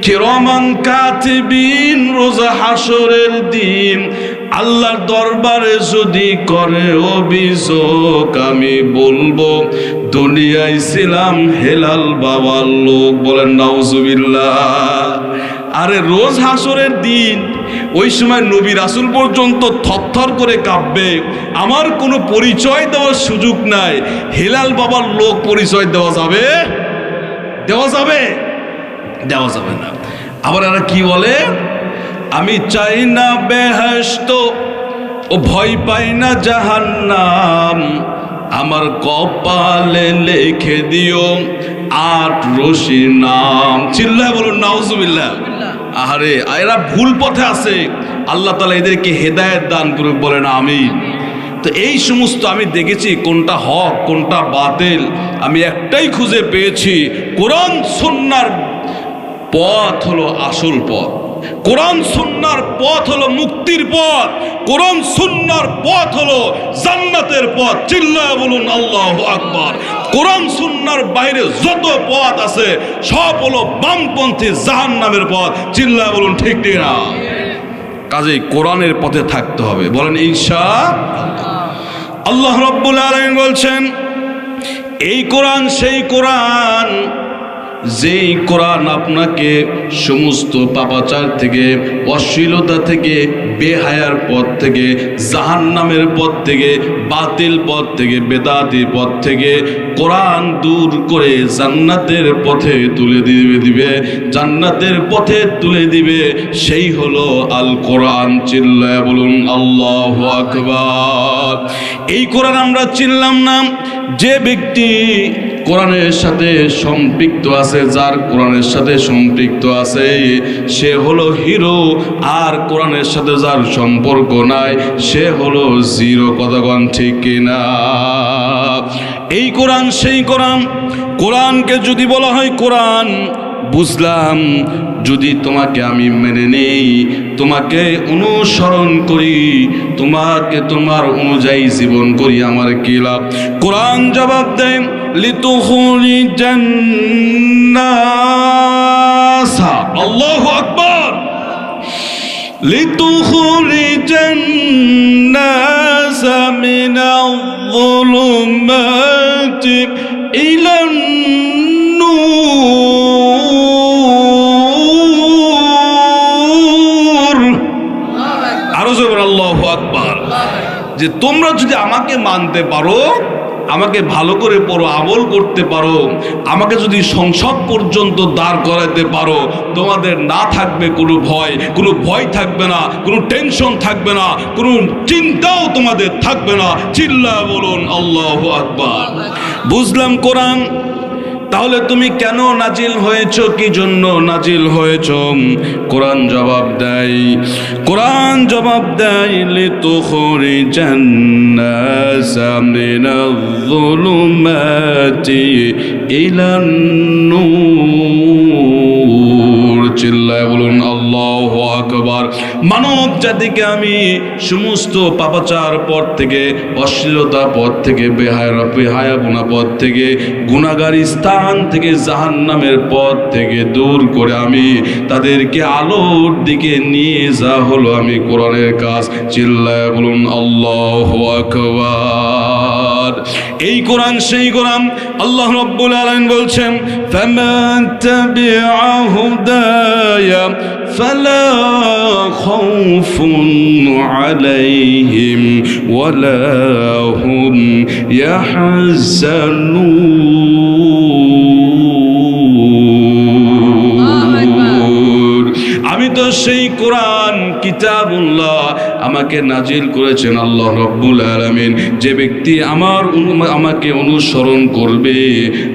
কিরামান কাতিবিন, রোজা হাসরের দিন আল্লাহর দরবারে যদি করে অভিযোগ, আমি বলবো দুনিয়ায় ছিলাম হেলাল বাবার লোক। বলেন নাউজুবিল্লাহ। আরে রোজ হাসরের দিন, ওই সময় নবী রাসূল পর্যন্ত থরথর করে কাঁপবে। আমার কোনো পরিচয় দেওয়ার সুযোগ নাই, হেলাল বাবার লোক পরিচয় দেওয়া যাবে? দেওয়া যাবে? দেওয়া যাবে না। আবার এরা কি বলে, আমি চাই না বেহেশত, ও ভয় পাই না জাহান্নাম, আমার কপালে লিখে দিও 8 রশির নাম। চিল্লায় বলুন নাউজুবিল্লাহ। আরে এরা ভুল পথে আছে, আল্লাহ তাআলা এদেরকে হেদায়েত দান করুক, বলেন আমিন। তো এই সমস্ত আমি দেখেছি কোনটা হক কোনটা বাতিল, আমি একটাই খুঁজে পেয়েছি, কোরআন সুন্নাহর পথ হলো আসল পথ, কোরআন সুন্নাহর পথ হলো মুক্তির পথ, কোরআন সুন্নাহর পথ হলো জান্নাতের পথ। চিল্লায় বলুন আল্লাহু আকবার। কোরআন সুন্নাহর বাইরে যত পথ আছে সব হলো বামপন্থী জাহান্নামের পথ। চিল্লায় বলুন ঠিক না? কাজেই কোরআনের পথে থাকতে হবে, বলেন ইনশাআল্লাহ। আল্লাহ রাব্বুল আলামিন বলছেন, এই কোরআন সেই কোরআন যেই কোরআন আপনাকে সমস্ত পাপাচার থেকে, অশ্লীলতা থেকে, বেহায়ার পথ থেকে, জাহান্নামের পথ থেকে, বাতিল পথ থেকে, বেদাতি পথ থেকে কোরআন দূর করে জান্নাতের পথে তুলে দিবে, জান্নাতের পথে তুলে দিবে, সেই হলো আল কোরআন। চিল্লায় বলুন আল্লাহু আকবার। এই কোরআন আমরা চিনলাম না, যে ব্যক্তি কোরআনের সাথে সম্পৃক্ত আছে, যার কোরআনের সাথে সম্পৃক্ত আছে সে হলো হিরো, আর কোরআনের সাথে যার সম্পর্ক নাই সে হলো জিরো। কতক্ষণ ঠিক কিনা? এই কোরআন সেই কোরআন। কোরআনকে যদি বলা হয় কোরআন, বুঝলাম যদি তোমাকে আমি মেনে নেই, তোমাকে অনুসরণ করি, তোমাকে তোমার অনুযায়ী জীবন করি, আমার কি লাভ? কোরআন জবাব দেয়, লিতুখরিজান নাস, আল্লাহু আকবার, লিতুখরিজান নাস মিনাল যুলুমাতি ইলান নূর। আরো জোরে আল্লাহু আকবার। যে তোমরা যদি আমাকে মানতে পারো, আমাকে ভালো করে পড়ো, আমল করতে পারো, আমাকে যদি সংসদ পর্যন্ত দাঁড় করাতে পারো, তোমাদের না থাকবে কোনো ভয় থাকবে না, কোনো টেনশন থাকবে না, কোনো চিন্তাও তোমাদের থাকবে না। চিল্লায় বলুন আল্লাহু আকবার। বুঝলাম কোরআন। তাহলে তুমি কেন নাজিল হয়েছ, কি জন্য নাজিল হয়েছ? কোরআন জবাব দেয়, কোরআন জবাব দেয়, লিতুখরিজান নাস মিনাল যুলুমাতি ইলান নূর। চিল্লায় বলুন আল্লাহু আকবার। মানব জাতিকে আমি সমস্ত পাপাচার পথ থেকে, অশ্লীলতা পথ থেকে, বেহায়াপনা পথ থেকে, গুনাহগার স্থান থেকে, জাহান্নামের পথ থেকে দূর করে আমি তাদেরকে আলোর দিকে নিয়ে যা হলো আমি কোরআনের কাজ। চিল্লায় বলুন আল্লাহু আকবার। এই কোরআন সেই কোরআন। আল্লাহ রাব্বুল আলামিন বলছেন, ফামান তাবিআ হুদায়া ফালা খাউফুন আলাইহিম ওয়ালা হুম ইয়াহজানুন। আমি তো সেই কোরআন কিতাবুল্লাহ আমাকে নাজিল করেছেন আল্লাহ রাব্বুল আলামিন। যে ব্যক্তি আমাকে অনুসরণ করবে,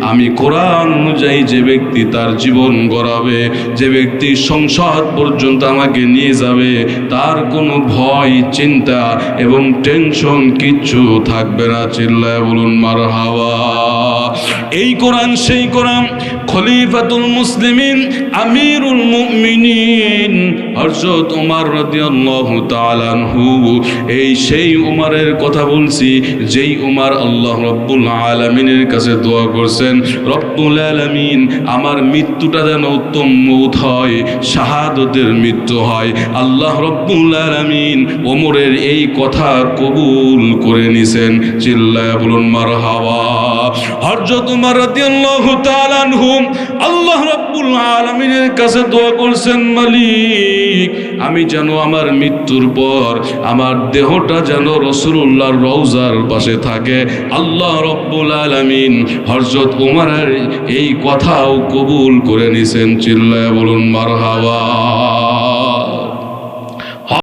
আমি কোরআন অনুযায়ী যে ব্যক্তি তার জীবন গড়াবে, যে ব্যক্তি সংসদ পর্যন্ত আমাকে নিয়ে যাবে, তার কোনো ভয়, চিন্তা এবং টেনশন কিচ্ছু থাকবে না। চিল্লায় বলুন মারহাবা। এই কোরআন সেই কোরআন। খলিফাতুল মুসলিমিন, আমিরুল মুমিনিন হযরত ওমর রাদিয়াল্লাহু তাআলা আনহু, এই সেই ওমরের কথা বলছি যেই ওমর আল্লাহ রাব্বুল আলামিনের কাছে দোয়া করছে, নিছেন রব্বুল আলামিন আমার মৃত্যুটা যেন উত্তম মৌত হয়, শাহাদতের মৃত্যু হয়। আল্লাহ রব্বুল আলামিন ওমরের এই কথা কবুল করে নিছেন। চিল্লায়া বলুন মারহাবা। হযরত ওমর রাদিয়াল্লাহু তাআলা আনহু আল্লাহ রাব্বুল আলামিনের কাছে দোয়া করছেন, মালিক আমি যেন আমার মৃত্যুর পর আমার দেহটা যেন রাসূলুল্লাহর রওজার পাশে থাকে। আল্লাহ রাব্বুল আলামিন হযরত ওমরের এই কথাও কবুল করে নিছেন। চিল্লায়া বলুন মারহাবা।